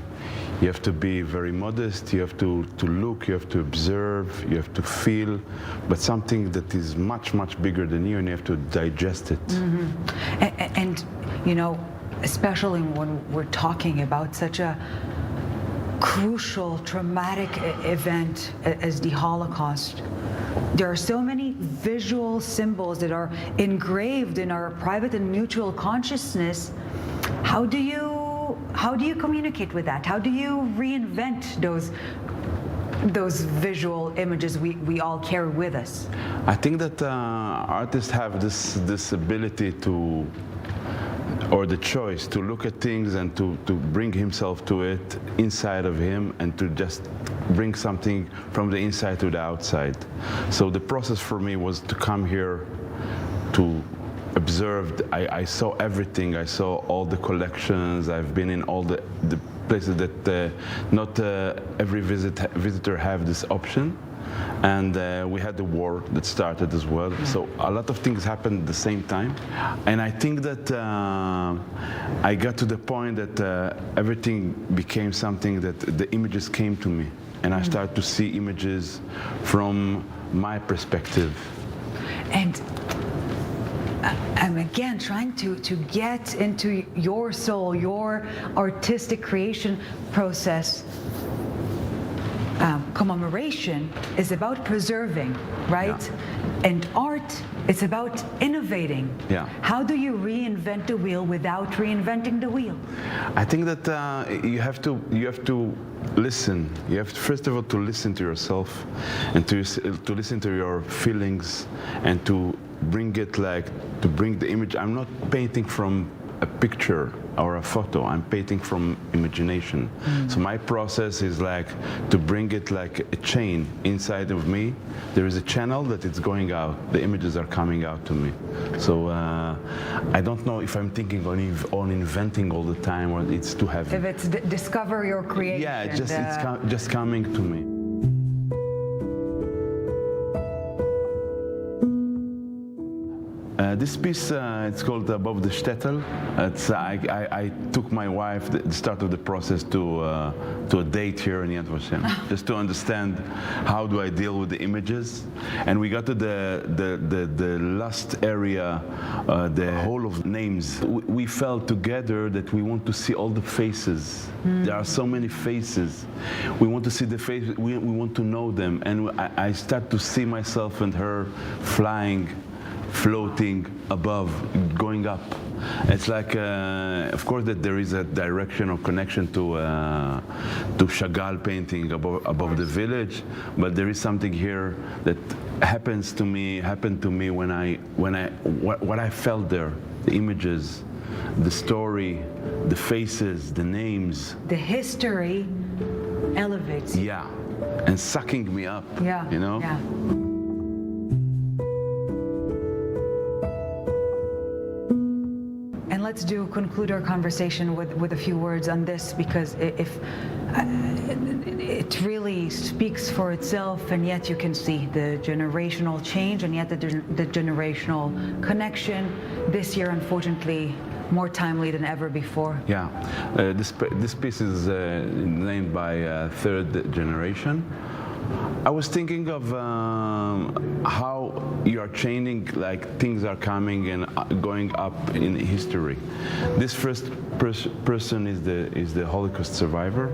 You have to be very modest, you have to look, you have to observe, you have to feel, but something that is much, much bigger than you, and you have to digest it. And you know, especially when we're talking about such a crucial, traumatic event as the Holocaust, there are so many visual symbols that are engraved in our private and mutual consciousness. How do you communicate with that? How do you reinvent those visual images we all carry with us? I think that artists have this ability to, or the choice to look at things and to bring himself to it inside of him, and to just bring something from the inside to the outside. So the process for me was to come here to observe. I saw everything. I saw all the collections. I've been in all the places that not every visitor have this option. And we had the war that started as well. So a lot of things happened at the same time. And I think that I got to the point that everything became something that the images came to me. And I started to see images from my perspective. And I'm again trying to get into your soul, your artistic creation process. Commemoration is about preserving, right? Yeah. And art, it's about innovating. Yeah. How do you reinvent the wheel without reinventing the wheel? I think that you have to listen. You have to, first of all, to listen to yourself, and to listen to your feelings, and to bring the image. I'm not painting from a picture or a photo. I'm painting from imagination. So my process is like to bring it like a chain inside of me. There is a channel that it's going out. The images are coming out to me. So I don't know if I'm thinking on inventing all the time, or it's too heavy. If it's discover your creation. Yeah, it's just coming to me. This piece, it's called Above the Shtetl. I took my wife at the start of the process to a date here in Yad Vashem, just to understand how do I deal with the images. And we got to the last area, the Hall of Names. We felt together that we want to see all the faces. There are so many faces. We want to see the faces, we want to know them. And I start to see myself and her flying, floating above, going up. It's like, of course, that there is a direction or connection to Chagall painting above the village, but there is something here that happened to me when what I felt there, the images, the story, the faces, the names. The history elevates. Yeah, and sucking me up. Yeah. You know. Yeah. And let's conclude our conversation with a few words on this, because if it really speaks for itself, and yet you can see the generational change, and yet the generational connection this year, unfortunately, more timely than ever before. Yeah, this piece is named by Third Generation. I was thinking of how you are changing, like things are coming and going up in history. This first person is the Holocaust survivor,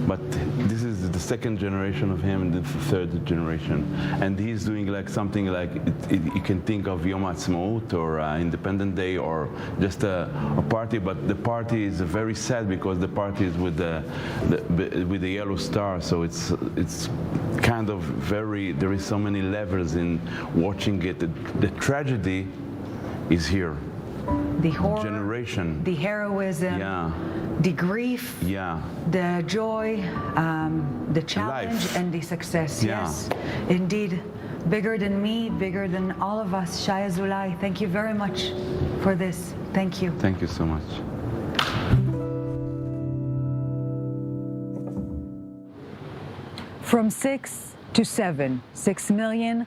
but this is the second generation of him and the third generation. And he's doing like something like, you can think of Yom Ha'atzmaut or Independence Day or just a party, but the party is very sad because the party is with the yellow star, so it's kind of there is so many levels in watching it. The tragedy is here. The horror, generation, the heroism, yeah, the grief, yeah, the joy, the challenge, life, and the success. Yeah. Yes, indeed, bigger than me, bigger than all of us. Shay Azulay, thank you very much for this. Thank you. Thank you so much. From 6 to 7, 6 million,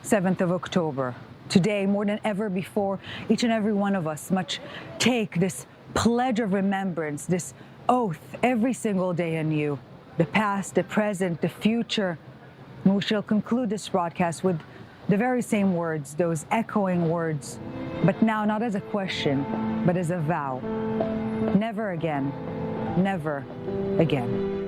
7th of October. Today, more than ever before, each and every one of us must take this pledge of remembrance, this oath every single day anew, the past, the present, the future. And we shall conclude this broadcast with the very same words, those echoing words, but now not as a question, but as a vow. Never again, never again.